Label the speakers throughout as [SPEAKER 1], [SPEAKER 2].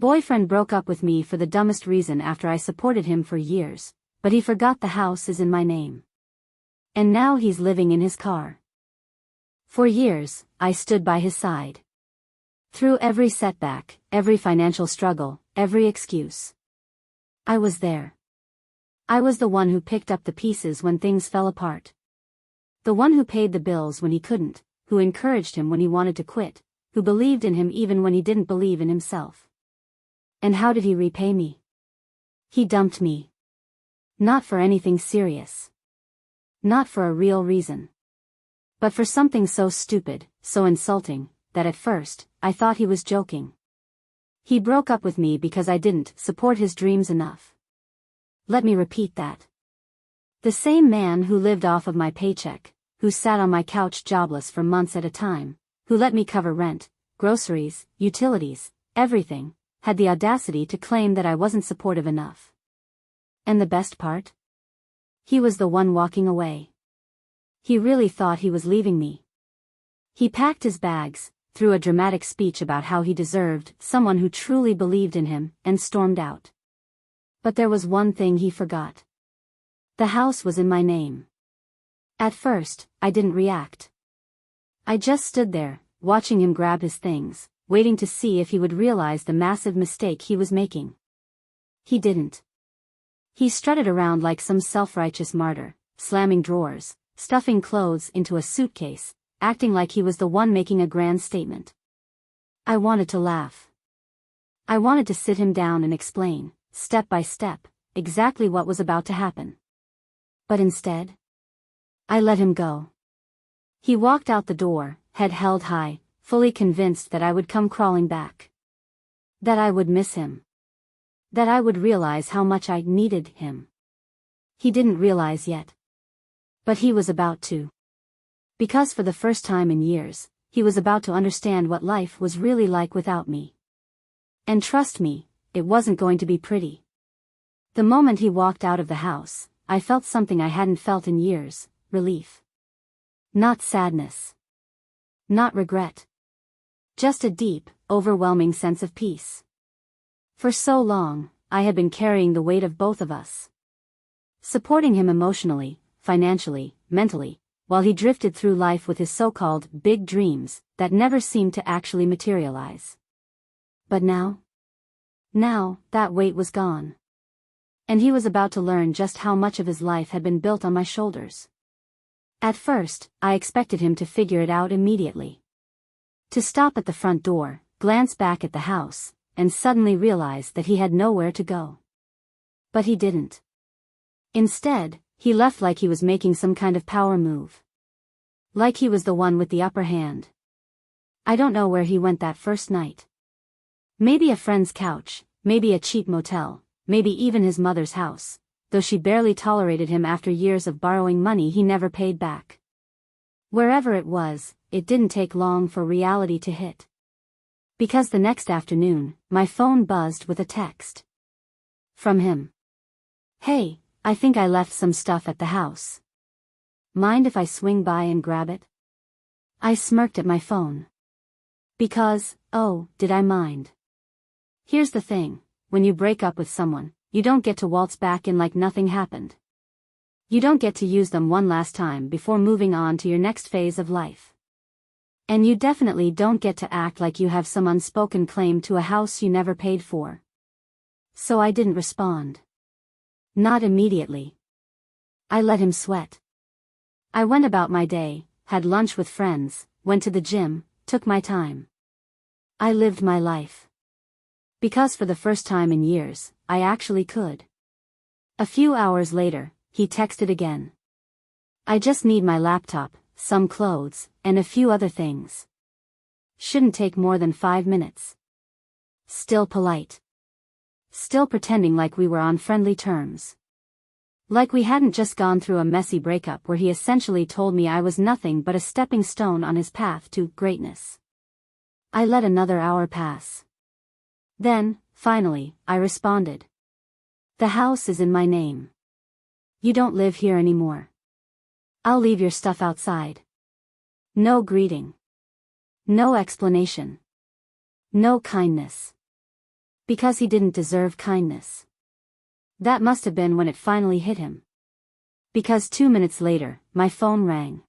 [SPEAKER 1] Boyfriend broke up with me for the dumbest reason after I supported him for years, but he forgot the house is in my name. And now he's living in his car. For years, I stood by his side. Through every setback, every financial struggle, every excuse. I was there. I was the one who picked up the pieces when things fell apart. The one who paid the bills when he couldn't, who encouraged him when he wanted to quit, who believed in him even when he didn't believe in himself. And how did he repay me? He dumped me. Not for anything serious. Not for a real reason. But for something so stupid, so insulting, that at first, I thought he was joking. He broke up with me because I didn't support his dreams enough. Let me repeat that. The same man who lived off of my paycheck, who sat on my couch jobless for months at a time, who let me cover rent, groceries, utilities, everything, had the audacity to claim that I wasn't supportive enough. And the best part? He was the one walking away. He really thought he was leaving me. He packed his bags, threw a dramatic speech about how he deserved someone who truly believed in him, and stormed out. But there was one thing he forgot. The house was in my name. At first, I didn't react. I just stood there, watching him grab his things, waiting to see if he would realize the massive mistake he was making. He didn't. He strutted around like some self-righteous martyr, slamming drawers, stuffing clothes into a suitcase, acting like he was the one making a grand statement. I wanted to laugh. I wanted to sit him down and explain, step by step, exactly what was about to happen. But instead, I let him go. He walked out the door, head held high, fully convinced that I would come crawling back. That I would miss him. That I would realize how much I needed him. He didn't realize yet. But he was about to. Because for the first time in years, he was about to understand what life was really like without me. And trust me, it wasn't going to be pretty. The moment he walked out of the house, I felt something I hadn't felt in years, relief. Not sadness. Not regret. Just a deep, overwhelming sense of peace. For so long, I had been carrying the weight of both of us. Supporting him emotionally, financially, mentally, while he drifted through life with his so-called big dreams that never seemed to actually materialize. But now that weight was gone. And he was about to learn just how much of his life had been built on my shoulders. At first, I expected him to figure it out immediately. To stop at the front door, glance back at the house, and suddenly realize that he had nowhere to go. But he didn't. Instead, he left like he was making some kind of power move. Like he was the one with the upper hand. I don't know where he went that first night. Maybe a friend's couch, maybe a cheap motel, maybe even his mother's house, though she barely tolerated him after years of borrowing money he never paid back. Wherever it was, it didn't take long for reality to hit. Because the next afternoon, my phone buzzed with a text. From him. "Hey, I think I left some stuff at the house. Mind if I swing by and grab it?" I smirked at my phone. Because, oh, did I mind? Here's the thing, when you break up with someone, you don't get to waltz back in like nothing happened. You don't get to use them one last time before moving on to your next phase of life. And you definitely don't get to act like you have some unspoken claim to a house you never paid for. So I didn't respond. Not immediately. I let him sweat. I went about my day, had lunch with friends, went to the gym, took my time. I lived my life. Because for the first time in years, I actually could. A few hours later, he texted again. "I just need my laptop, some clothes, and a few other things. Shouldn't take more than 5 minutes." Still polite. Still pretending like we were on friendly terms. Like we hadn't just gone through a messy breakup where he essentially told me I was nothing but a stepping stone on his path to greatness. I let another hour pass. Then, finally, I responded. "The house is in my name. You don't live here anymore. I'll leave your stuff outside." No greeting. No explanation. No kindness. Because he didn't deserve kindness. That must have been when it finally hit him. Because 2 minutes later, my phone rang.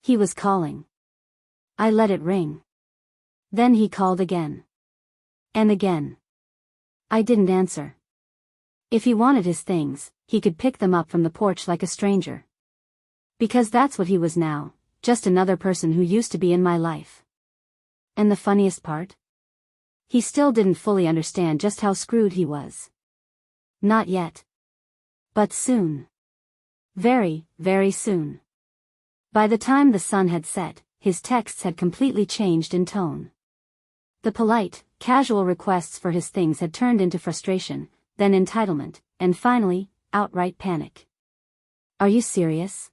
[SPEAKER 1] He was calling. I let it ring. Then he called again. And again. I didn't answer. If he wanted his things, he could pick them up from the porch like a stranger. Because that's what he was now, just another person who used to be in my life. And the funniest part? He still didn't fully understand just how screwed he was. Not yet. But soon. Very, very soon. By the time the sun had set, his texts had completely changed in tone. The polite, casual requests for his things had turned into frustration, then entitlement, and finally, outright panic. Are you serious?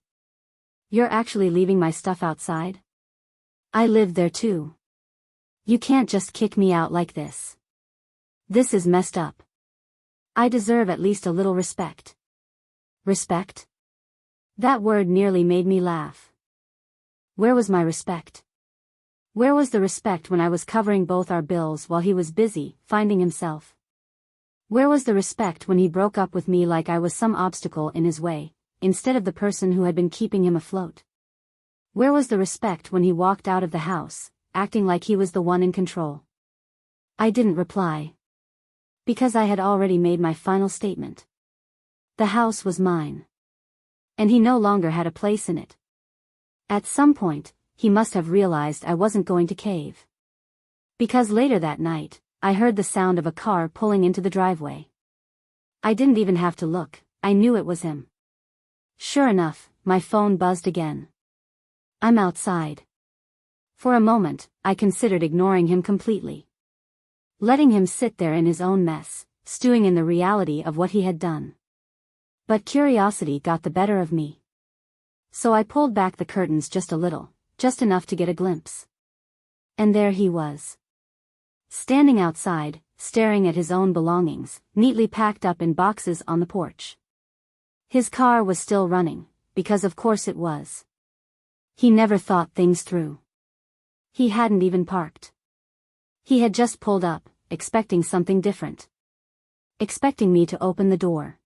[SPEAKER 1] You're actually leaving my stuff outside? I live there too. You can't just kick me out like this. This is messed up. I deserve at least a little respect. Respect? That word nearly made me laugh. Where was my respect? Where was the respect when I was covering both our bills while he was busy finding himself? Where was the respect when he broke up with me like I was some obstacle in his way, instead of the person who had been keeping him afloat? Where was the respect when he walked out of the house, acting like he was the one in control? I didn't reply. Because I had already made my final statement. The house was mine. And he no longer had a place in it. At some point, he must have realized I wasn't going to cave. Because later that night, I heard the sound of a car pulling into the driveway. I didn't even have to look, I knew it was him. Sure enough, my phone buzzed again. I'm outside. For a moment, I considered ignoring him completely. Letting him sit there in his own mess, stewing in the reality of what he had done. But curiosity got the better of me. So I pulled back the curtains just a little, just enough to get a glimpse. And there he was. Standing outside, staring at his own belongings, neatly packed up in boxes on the porch. His car was still running, because of course it was. He never thought things through. He hadn't even parked. He had just pulled up, expecting something different. Expecting me to open the door.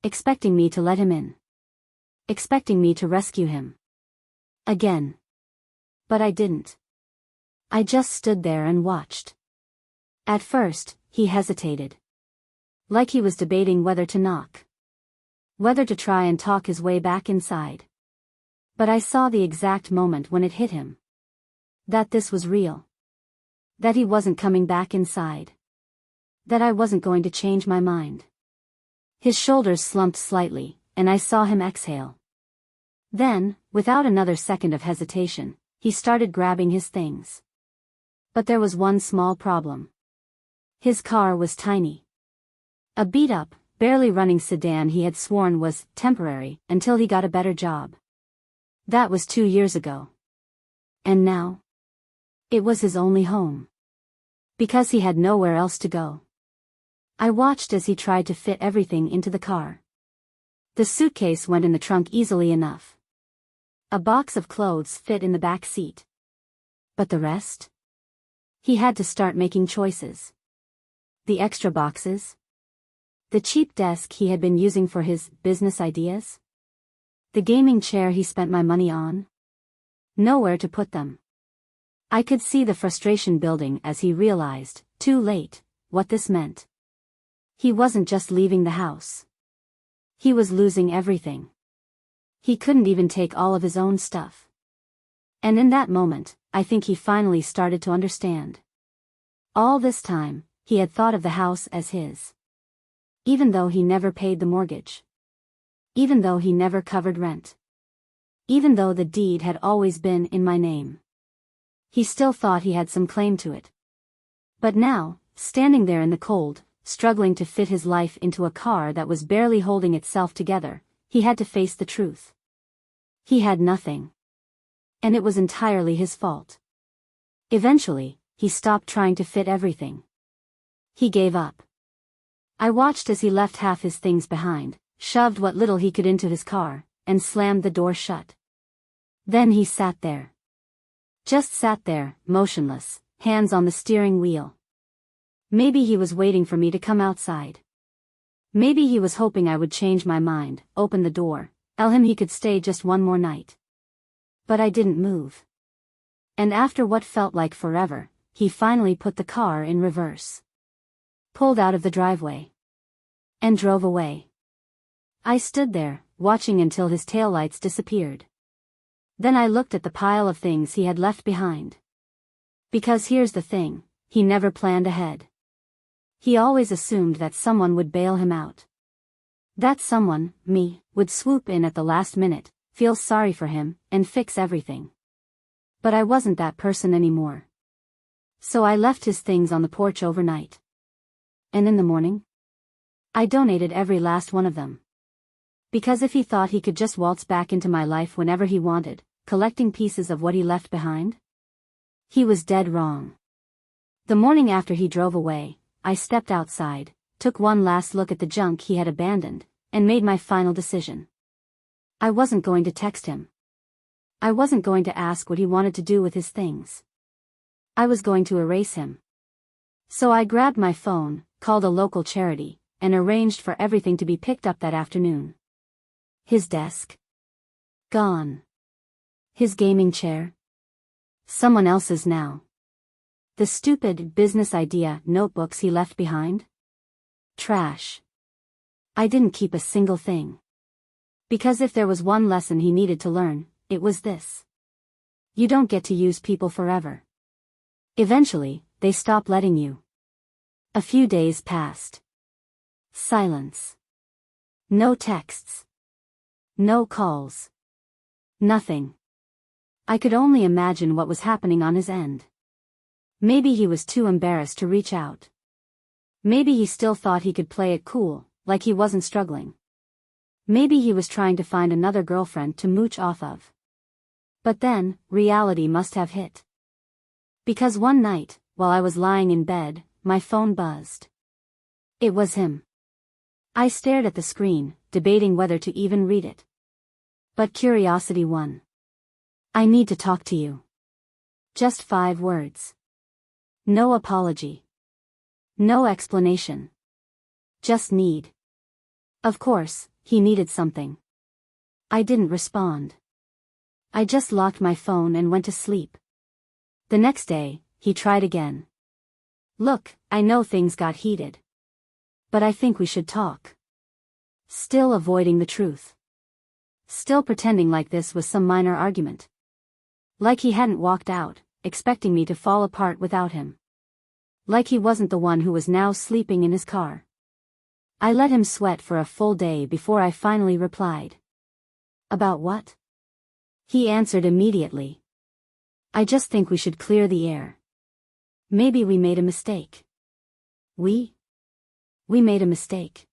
[SPEAKER 1] Expecting me to let him in. Expecting me to rescue him. Again. But I didn't. I just stood there and watched. At first, he hesitated. Like he was debating whether to knock. Whether to try and talk his way back inside. But I saw the exact moment when it hit him. That this was real. That he wasn't coming back inside. That I wasn't going to change my mind. His shoulders slumped slightly, and I saw him exhale. Then, without another second of hesitation, he started grabbing his things. But there was one small problem. His car was tiny. A beat-up, barely running sedan he had sworn was temporary until he got a better job. That was 2 years ago. And now? It was his only home. Because he had nowhere else to go. I watched as he tried to fit everything into the car. The suitcase went in the trunk easily enough. A box of clothes fit in the back seat. But the rest? He had to start making choices. The extra boxes? The cheap desk he had been using for his business ideas? The gaming chair he spent my money on? Nowhere to put them. I could see the frustration building as he realized, too late, what this meant. He wasn't just leaving the house. He was losing everything. He couldn't even take all of his own stuff. And in that moment, I think he finally started to understand. All this time, he had thought of the house as his. Even though he never paid the mortgage. Even though he never covered rent. Even though the deed had always been in my name. He still thought he had some claim to it. But now, standing there in the cold, struggling to fit his life into a car that was barely holding itself together, he had to face the truth. He had nothing. And it was entirely his fault. Eventually, he stopped trying to fit everything. He gave up. I watched as he left half his things behind, shoved what little he could into his car, and slammed the door shut. Then he sat there. Just sat there, motionless, hands on the steering wheel. Maybe he was waiting for me to come outside. Maybe he was hoping I would change my mind, open the door, tell him he could stay just one more night. But I didn't move. And after what felt like forever, he finally put the car in reverse, pulled out of the driveway, and drove away. I stood there, watching until his taillights disappeared. Then I looked at the pile of things he had left behind. Because here's the thing, he never planned ahead. He always assumed that someone would bail him out. That someone, me, would swoop in at the last minute, feel sorry for him, and fix everything. But I wasn't that person anymore. So I left his things on the porch overnight. And in the morning, I donated every last one of them. Because if he thought he could just waltz back into my life whenever he wanted, collecting pieces of what he left behind, he was dead wrong. The morning after he drove away, I stepped outside, took one last look at the junk he had abandoned, and made my final decision. I wasn't going to text him. I wasn't going to ask what he wanted to do with his things. I was going to erase him. So I grabbed my phone, called a local charity, and arranged for everything to be picked up that afternoon. His desk? Gone. His gaming chair? Someone else's now. The stupid business idea notebooks he left behind? Trash. I didn't keep a single thing. Because if there was one lesson he needed to learn, it was this. You don't get to use people forever. Eventually, they stop letting you. A few days passed. Silence. No texts. No calls. Nothing. I could only imagine what was happening on his end. Maybe he was too embarrassed to reach out. Maybe he still thought he could play it cool, like he wasn't struggling. Maybe he was trying to find another girlfriend to mooch off of. But then, reality must have hit. Because one night, while I was lying in bed, my phone buzzed. It was him. I stared at the screen, debating whether to even read it. But curiosity won. I need to talk to you. Just 5 words. No apology. No explanation. Just need. Of course, he needed something. I didn't respond. I just locked my phone and went to sleep. The next day, he tried again. Look, I know things got heated. But I think we should talk. Still avoiding the truth. Still pretending like this was some minor argument. Like he hadn't walked out, expecting me to fall apart without him. Like he wasn't the one who was now sleeping in his car. I let him sweat for a full day before I finally replied. About what? He answered immediately. I just think we should clear the air. Maybe we made a mistake. We made a mistake.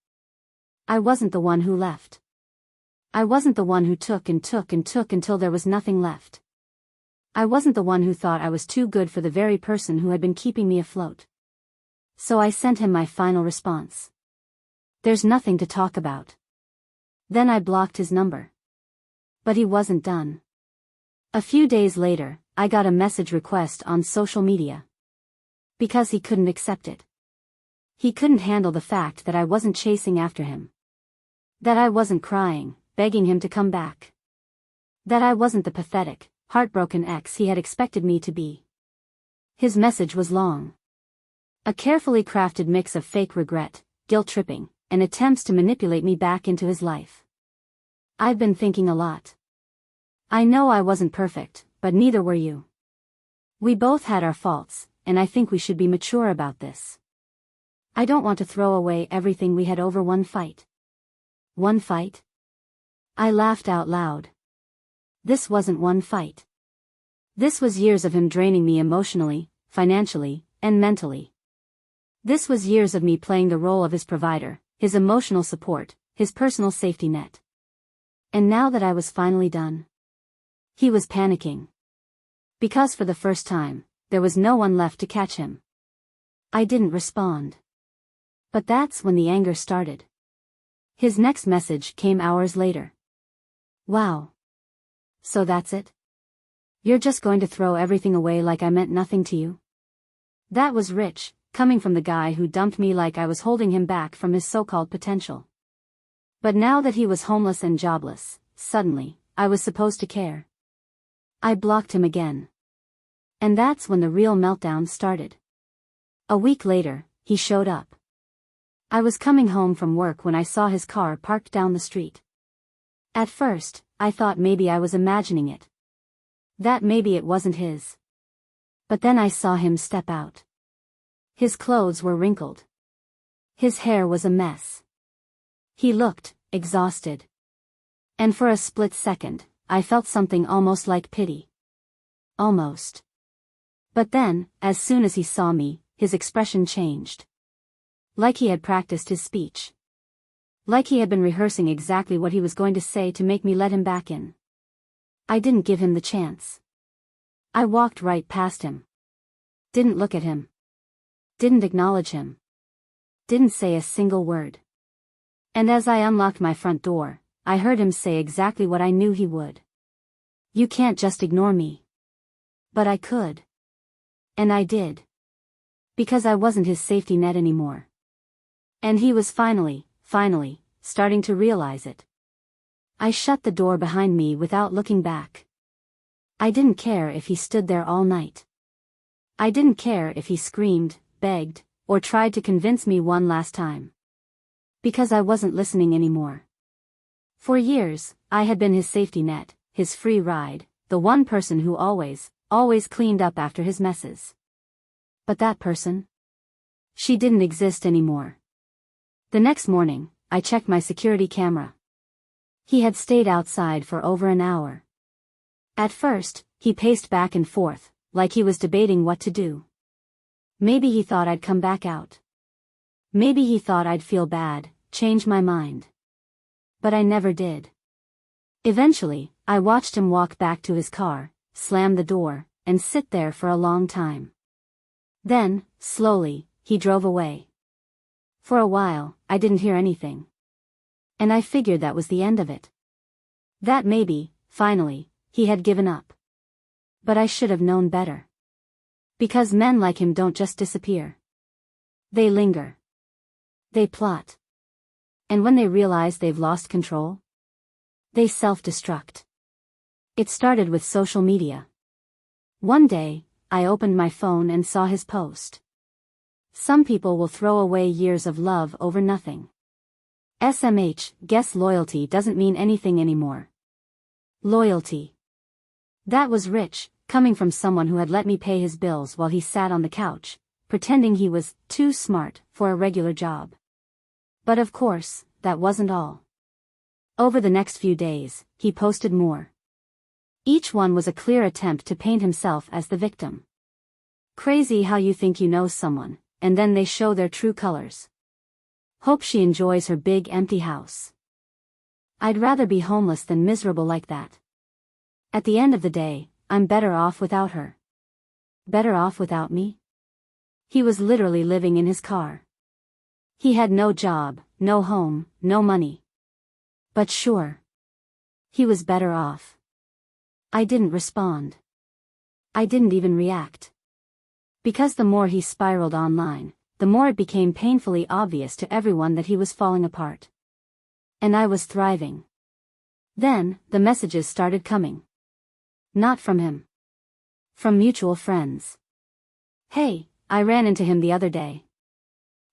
[SPEAKER 1] I wasn't the one who left. I wasn't the one who took and took and took until there was nothing left. I wasn't the one who thought I was too good for the very person who had been keeping me afloat. So I sent him my final response. There's nothing to talk about. Then I blocked his number. But he wasn't done. A few days later, I got a message request on social media. Because he couldn't accept it. He couldn't handle the fact that I wasn't chasing after him. That I wasn't crying, begging him to come back. That I wasn't the pathetic, heartbroken ex he had expected me to be. His message was long. A carefully crafted mix of fake regret, guilt-tripping, and attempts to manipulate me back into his life. I've been thinking a lot. I know I wasn't perfect, but neither were you. We both had our faults, and I think we should be mature about this. I don't want to throw away everything we had over one fight. One fight? I laughed out loud. This wasn't one fight. This was years of him draining me emotionally, financially, and mentally. This was years of me playing the role of his provider, his emotional support, his personal safety net. And now that I was finally done, he was panicking. Because for the first time, there was no one left to catch him. I didn't respond. But that's when the anger started. His next message came hours later. Wow. So that's it? You're just going to throw everything away like I meant nothing to you? That was rich, coming from the guy who dumped me like I was holding him back from his so-called potential. But now that he was homeless and jobless, suddenly, I was supposed to care. I blocked him again. And that's when the real meltdown started. A week later, he showed up. I was coming home from work when I saw his car parked down the street. At first, I thought maybe I was imagining it. That maybe it wasn't his. But then I saw him step out. His clothes were wrinkled. His hair was a mess. He looked exhausted. And for a split second, I felt something almost like pity. Almost. But then, as soon as he saw me, his expression changed. Like he had practiced his speech. Like he had been rehearsing exactly what he was going to say to make me let him back in. I didn't give him the chance. I walked right past him. Didn't look at him. Didn't acknowledge him. Didn't say a single word. And as I unlocked my front door, I heard him say exactly what I knew he would. You can't just ignore me. But I could. And I did. Because I wasn't his safety net anymore. And he was finally, starting to realize it. I shut the door behind me without looking back. I didn't care if he stood there all night. I didn't care if he screamed, begged, or tried to convince me one last time. Because I wasn't listening anymore. For years, I had been his safety net, his free ride, the one person who always cleaned up after his messes. But that person? She didn't exist anymore. The next morning, I checked my security camera. He had stayed outside for over an hour. At first, he paced back and forth, like he was debating what to do. Maybe he thought I'd come back out. Maybe he thought I'd feel bad, change my mind. But I never did. Eventually, I watched him walk back to his car, slam the door, and sit there for a long time. Then, slowly, he drove away. For a while, I didn't hear anything. And I figured that was the end of it. That maybe, finally, he had given up. But I should have known better. Because men like him don't just disappear. They linger. They plot. And when they realize they've lost control, they self-destruct. It started with social media. One day, I opened my phone and saw his post. Some people will throw away years of love over nothing. SMH, guess loyalty doesn't mean anything anymore. Loyalty. That was rich, coming from someone who had let me pay his bills while he sat on the couch, pretending he was too smart for a regular job. But of course, that wasn't all. Over the next few days, he posted more. Each one was a clear attempt to paint himself as the victim. Crazy how you think you know someone, and then they show their true colors. Hope she enjoys her big empty house. I'd rather be homeless than miserable like that. At the end of the day, I'm better off without her. Better off without me? He was literally living in his car. He had no job, no home, no money. But sure. He was better off. I didn't respond. I didn't even react. Because the more he spiraled online, the more it became painfully obvious to everyone that he was falling apart. And I was thriving. Then, the messages started coming. Not from him. From mutual friends. Hey, I ran into him the other day.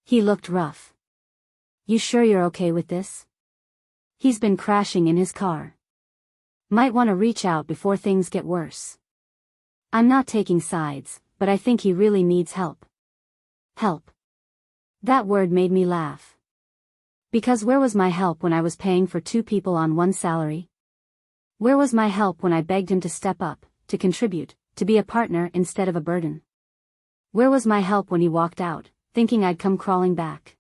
[SPEAKER 1] He looked rough. You sure you're okay with this? He's been crashing in his car. Might want to reach out before things get worse. I'm not taking sides, but I think he really needs help. Help. That word made me laugh. Because where was my help when I was paying for 2 people on one salary? Where was my help when I begged him to step up, to contribute, to be a partner instead of a burden? Where was my help when he walked out, thinking I'd come crawling back?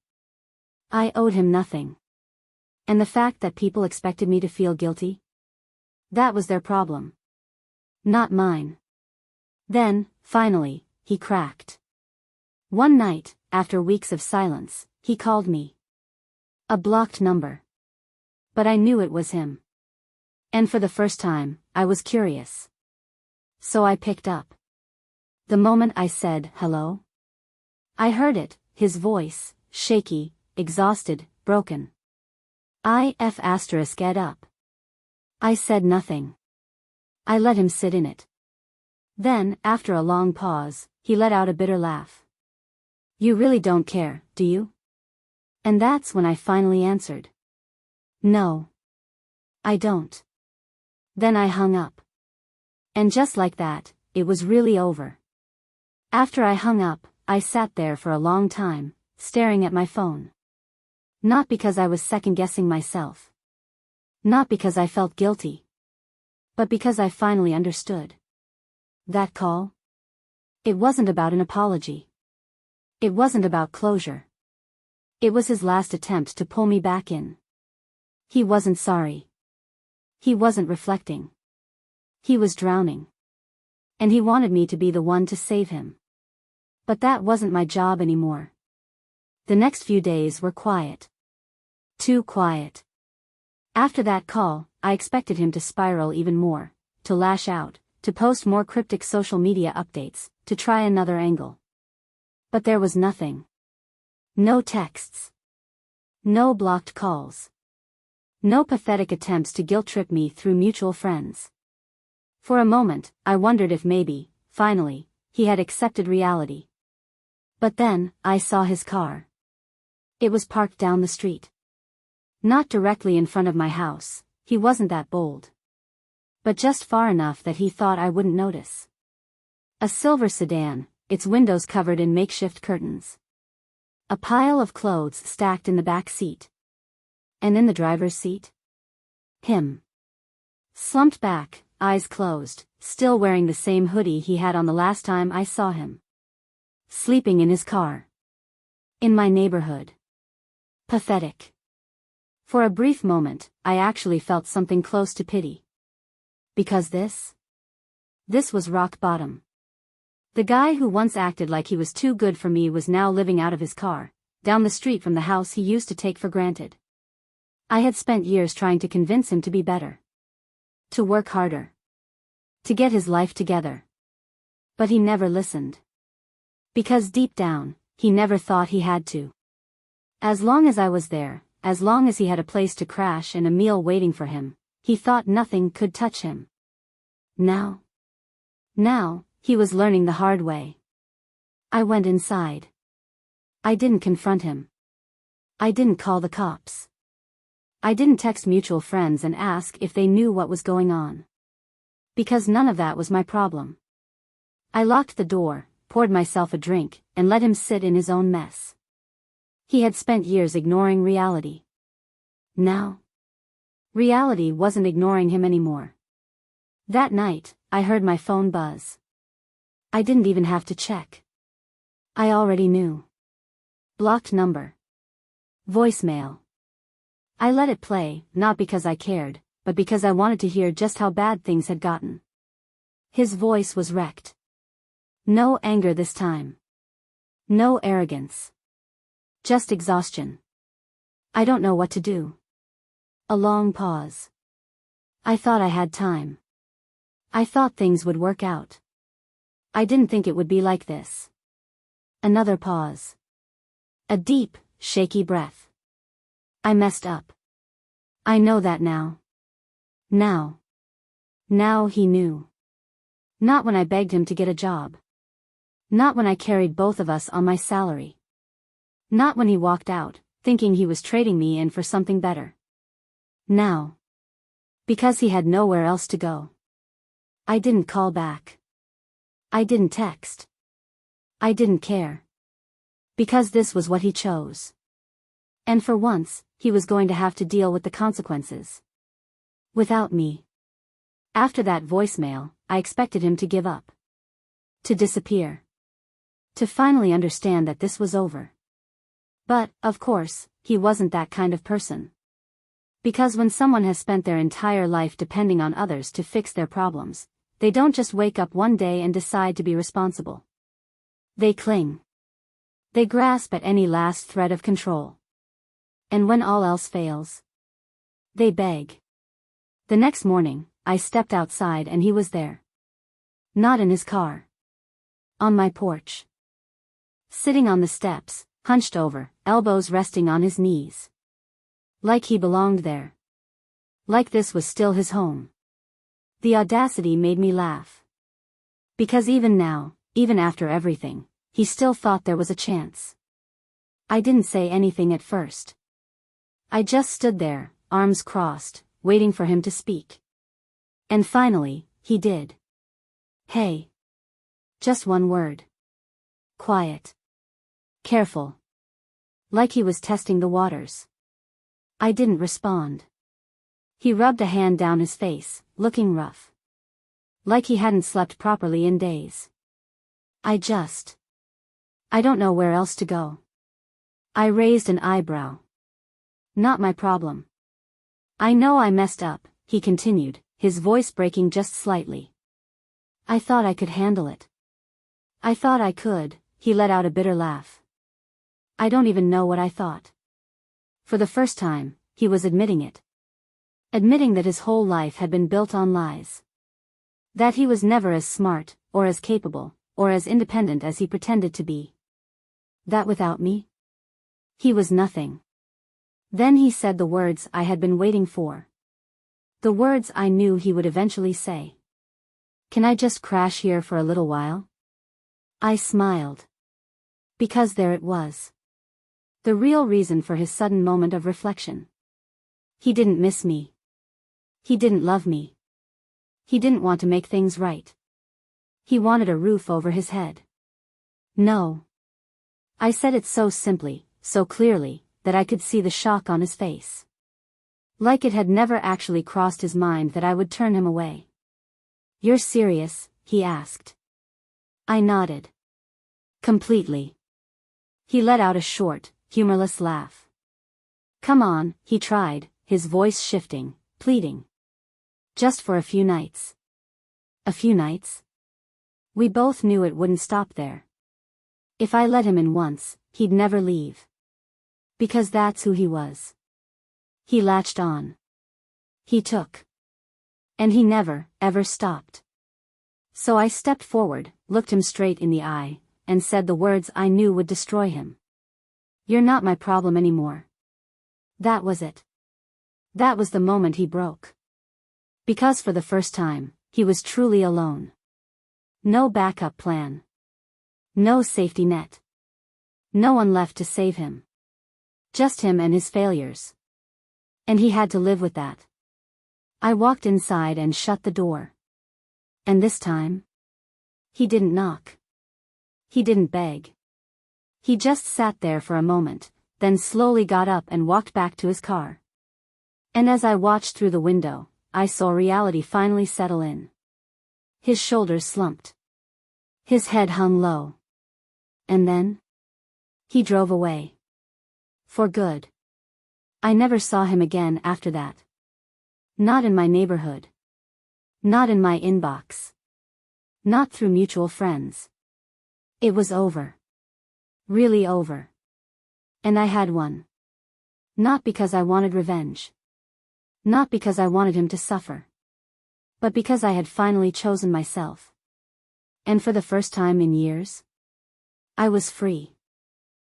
[SPEAKER 1] I owed him nothing. And the fact that people expected me to feel guilty? That was their problem. Not mine. Then, finally, he cracked. One night, after weeks of silence, he called me. A blocked number. But I knew it was him. And for the first time, I was curious. So I picked up. The moment I said, hello? I heard it, his voice, shaky, exhausted, broken. Get up. I said nothing. I let him sit in it. Then, after a long pause, he let out a bitter laugh. You really don't care, do you? And that's when I finally answered. No. I don't. Then I hung up. And just like that, it was really over. After I hung up, I sat there for a long time, staring at my phone. Not because I was second-guessing myself. Not because I felt guilty. But because I finally understood. That call? It wasn't about an apology. It wasn't about closure. It was his last attempt to pull me back in. He wasn't sorry. He wasn't reflecting. He was drowning. And he wanted me to be the one to save him. But that wasn't my job anymore. The next few days were quiet. Too quiet. After that call, I expected him to spiral even more, to lash out, to post more cryptic social media updates, to try another angle. But there was nothing. No texts. No blocked calls. No pathetic attempts to guilt-trip me through mutual friends. For a moment, I wondered if maybe, finally, he had accepted reality. But then, I saw his car. It was parked down the street. Not directly in front of my house, he wasn't that bold. But just far enough that he thought I wouldn't notice. A silver sedan, its windows covered in makeshift curtains. A pile of clothes stacked in the back seat. And in the driver's seat? Him. Slumped back, eyes closed, still wearing the same hoodie he had on the last time I saw him. Sleeping in his car. In my neighborhood. Pathetic. For a brief moment, I actually felt something close to pity. Because this was rock bottom. The guy who once acted like he was too good for me was now living out of his car, down the street from the house he used to take for granted. I had spent years trying to convince him to be better. To work harder. To get his life together. But he never listened. Because deep down, he never thought he had to. As long as I was there, as long as he had a place to crash and a meal waiting for him, he thought nothing could touch him. Now, he was learning the hard way. I went inside. I didn't confront him. I didn't call the cops. I didn't text mutual friends and ask if they knew what was going on. Because none of that was my problem. I locked the door, poured myself a drink, and let him sit in his own mess. He had spent years ignoring reality. Now, reality wasn't ignoring him anymore. That night, I heard my phone buzz. I didn't even have to check. I already knew. Blocked number. Voicemail. I let it play, not because I cared, but because I wanted to hear just how bad things had gotten. His voice was wrecked. No anger this time. No arrogance. Just exhaustion. I don't know what to do. A long pause. I thought I had time. I thought things would work out. I didn't think it would be like this. Another pause. A deep, shaky breath. I messed up. I know that now. Now. Now he knew. Not when I begged him to get a job. Not when I carried both of us on my salary. Not when he walked out, thinking he was trading me in for something better. Now. Because he had nowhere else to go. I didn't call back. I didn't text. I didn't care. Because this was what he chose. And for once, he was going to have to deal with the consequences. Without me. After that voicemail, I expected him to give up. To disappear. To finally understand that this was over. But, of course, he wasn't that kind of person. Because when someone has spent their entire life depending on others to fix their problems, they don't just wake up one day and decide to be responsible. They cling. They grasp at any last thread of control. And when all else fails, they beg. The next morning, I stepped outside and he was there. Not in his car. On my porch. Sitting on the steps, hunched over, elbows resting on his knees. Like he belonged there. Like this was still his home. The audacity made me laugh. Because even now, even after everything, he still thought there was a chance. I didn't say anything at first. I just stood there, arms crossed, waiting for him to speak. And finally, he did. Hey. Just one word. Quiet. Careful. Like he was testing the waters. I didn't respond. He rubbed a hand down his face, looking rough. Like he hadn't slept properly in days. I don't know where else to go. I raised an eyebrow. Not my problem. I know I messed up, he continued, his voice breaking just slightly. I thought I could handle it. I thought I could, he let out a bitter laugh. I don't even know what I thought. For the first time, he was admitting it. Admitting that his whole life had been built on lies. That he was never as smart, or as capable, or as independent as he pretended to be. That without me, he was nothing. Then he said the words I had been waiting for. The words I knew he would eventually say. Can I just crash here for a little while? I smiled. Because there it was. The real reason for his sudden moment of reflection. He didn't miss me. He didn't love me. He didn't want to make things right. He wanted a roof over his head. No. I said it so simply, so clearly, that I could see the shock on his face. Like it had never actually crossed his mind that I would turn him away. You're serious? He asked. I nodded. Completely. He let out a short, humorless laugh. Come on, he tried, his voice shifting, pleading. Just for a few nights. A few nights? We both knew it wouldn't stop there. If I let him in once, he'd never leave. Because that's who he was. He latched on. He took. And he never, ever stopped. So I stepped forward, looked him straight in the eye, and said the words I knew would destroy him. You're not my problem anymore. That was it. That was the moment he broke. Because for the first time, he was truly alone. No backup plan. No safety net. No one left to save him. Just him and his failures. And he had to live with that. I walked inside and shut the door. And this time, he didn't knock. He didn't beg. He just sat there for a moment, then slowly got up and walked back to his car. And as I watched through the window, I saw reality finally settle in. His shoulders slumped. His head hung low. And then? He drove away. For good. I never saw him again after that. Not in my neighborhood. Not in my inbox. Not through mutual friends. It was over. Really over. And I had won. Not because I wanted revenge. Not because I wanted him to suffer. But because I had finally chosen myself. And for the first time in years, I was free.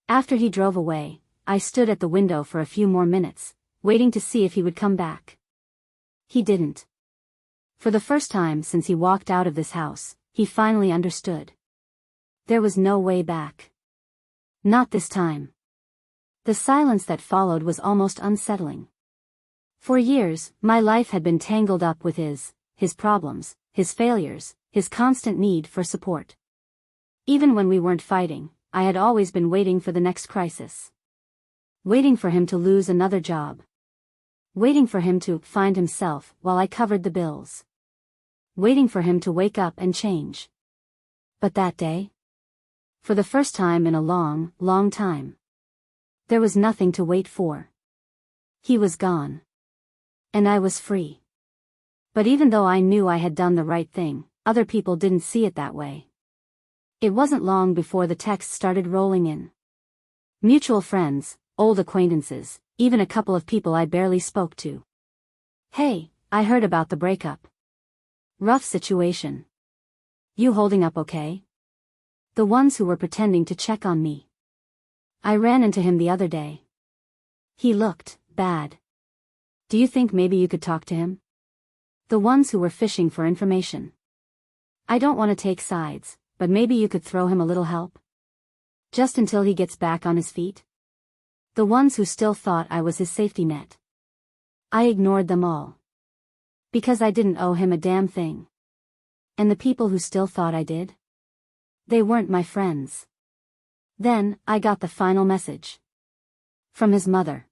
[SPEAKER 1] After he drove away, I stood at the window for a few more minutes, waiting to see if he would come back. He didn't. For the first time since he walked out of this house, he finally understood. There was no way back. Not this time. The silence that followed was almost unsettling. For years, my life had been tangled up with his problems, his failures, his constant need for support. Even when we weren't fighting, I had always been waiting for the next crisis. Waiting for him to lose another job. Waiting for him to find himself while I covered the bills. Waiting for him to wake up and change. But that day? For the first time in a long, long time. There was nothing to wait for. He was gone. And I was free. But even though I knew I had done the right thing, other people didn't see it that way. It wasn't long before the texts started rolling in. Mutual friends, old acquaintances, even a couple of people I barely spoke to. Hey, I heard about the breakup. Rough situation. You holding up okay? The ones who were pretending to check on me. I ran into him the other day. He looked bad. Do you think maybe you could talk to him? The ones who were fishing for information. I don't want to take sides, but maybe you could throw him a little help? Just until he gets back on his feet? The ones who still thought I was his safety net. I ignored them all. Because I didn't owe him a damn thing. And the people who still thought I did? They weren't my friends. Then, I got the final message. From his mother.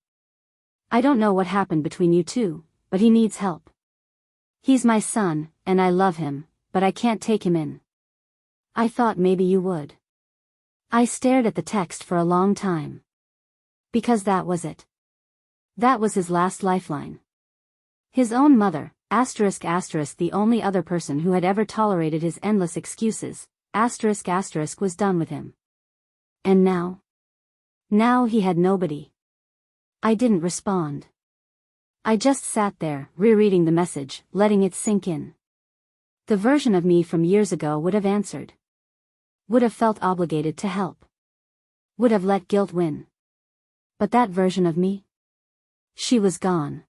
[SPEAKER 1] I don't know what happened between you two, but he needs help. He's my son, and I love him, but I can't take him in. I thought maybe you would. I stared at the text for a long time. Because that was it. That was his last lifeline. His own mother, the only other person who had ever tolerated his endless excuses, was done with him. And now? Now he had nobody. I didn't respond. I just sat there, rereading the message, letting it sink in. The version of me from years ago would have answered. Would have felt obligated to help. Would have let guilt win. But that version of me? She was gone.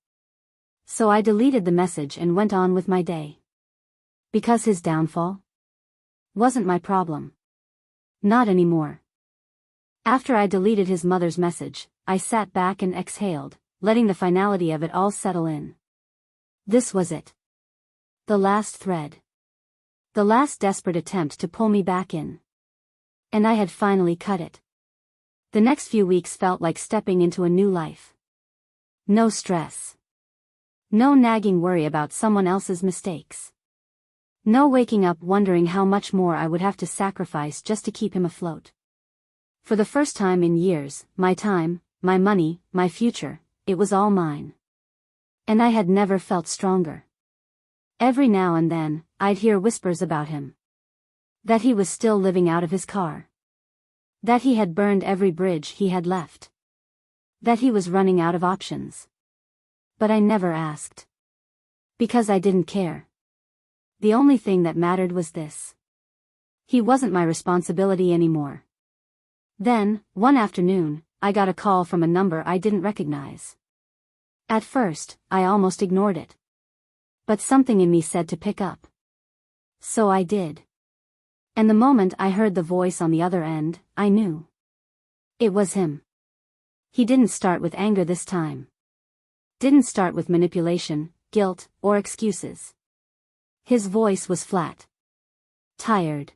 [SPEAKER 1] So I deleted the message and went on with my day. Because his downfall wasn't my problem. Not anymore. After I deleted his mother's message, I sat back and exhaled, letting the finality of it all settle in. This was it. The last thread. The last desperate attempt to pull me back in. And I had finally cut it. The next few weeks felt like stepping into a new life. No stress. No nagging worry about someone else's mistakes. No waking up wondering how much more I would have to sacrifice just to keep him afloat. For the first time in years, my time, my money, my future, it was all mine. And I had never felt stronger. Every now and then, I'd hear whispers about him. That he was still living out of his car. That he had burned every bridge he had left. That he was running out of options. But I never asked. Because I didn't care. The only thing that mattered was this. He wasn't my responsibility anymore. Then, one afternoon, I got a call from a number I didn't recognize. At first, I almost ignored it. But something in me said to pick up. So I did. And the moment I heard the voice on the other end, I knew. It was him. He didn't start with anger this time. Didn't start with manipulation, guilt, or excuses. His voice was flat. Tired.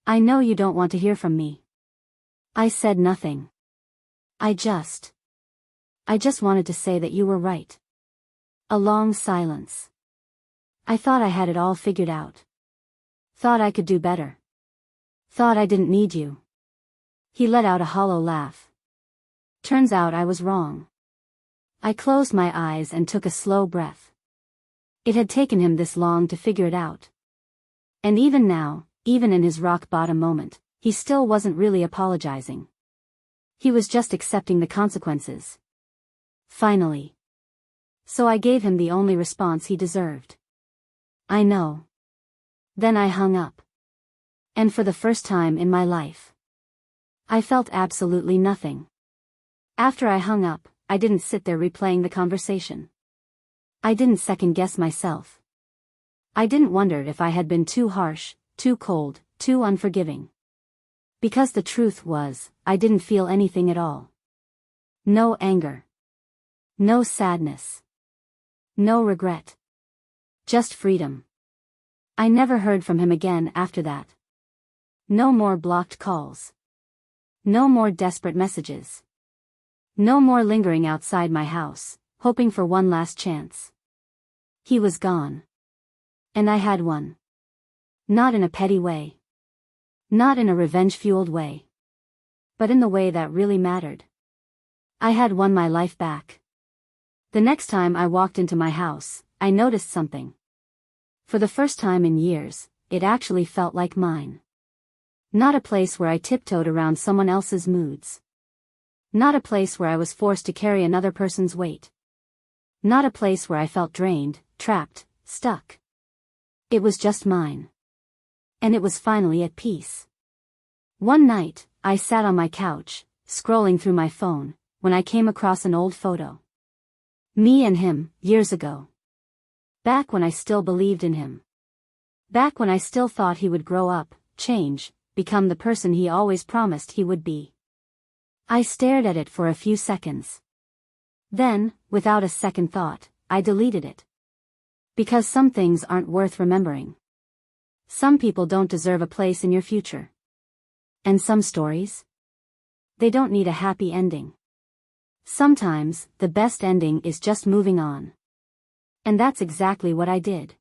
[SPEAKER 1] I know you don't want to hear from me. I said nothing. I just wanted to say that you were right. A long silence. I thought I had it all figured out. Thought I could do better. Thought I didn't need you. He let out a hollow laugh. Turns out I was wrong. I closed my eyes and took a slow breath. It had taken him this long to figure it out. And even now, even in his rock-bottom moment, he still wasn't really apologizing. He was just accepting the consequences. Finally. So I gave him the only response he deserved. I know. Then I hung up. And for the first time in my life, I felt absolutely nothing. After I hung up, I didn't sit there replaying the conversation. I didn't second-guess myself. I didn't wonder if I had been too harsh, too cold, too unforgiving. Because the truth was, I didn't feel anything at all. No anger. No sadness. No regret. Just freedom. I never heard from him again after that. No more blocked calls. No more desperate messages. No more lingering outside my house, hoping for one last chance. He was gone. And I had one. Not in a petty way. Not in a revenge-fueled way. But in the way that really mattered. I had won my life back. The next time I walked into my house, I noticed something. For the first time in years, it actually felt like mine. Not a place where I tiptoed around someone else's moods. Not a place where I was forced to carry another person's weight. Not a place where I felt drained, trapped, stuck. It was just mine. And it was finally at peace. One night, I sat on my couch, scrolling through my phone, when I came across an old photo. Me and him, years ago. Back when I still believed in him. Back when I still thought he would grow up, change, become the person he always promised he would be. I stared at it for a few seconds. Then, without a second thought, I deleted it. Because some things aren't worth remembering. Some people don't deserve a place in your future. And some stories? They don't need a happy ending. Sometimes, the best ending is just moving on. And that's exactly what I did.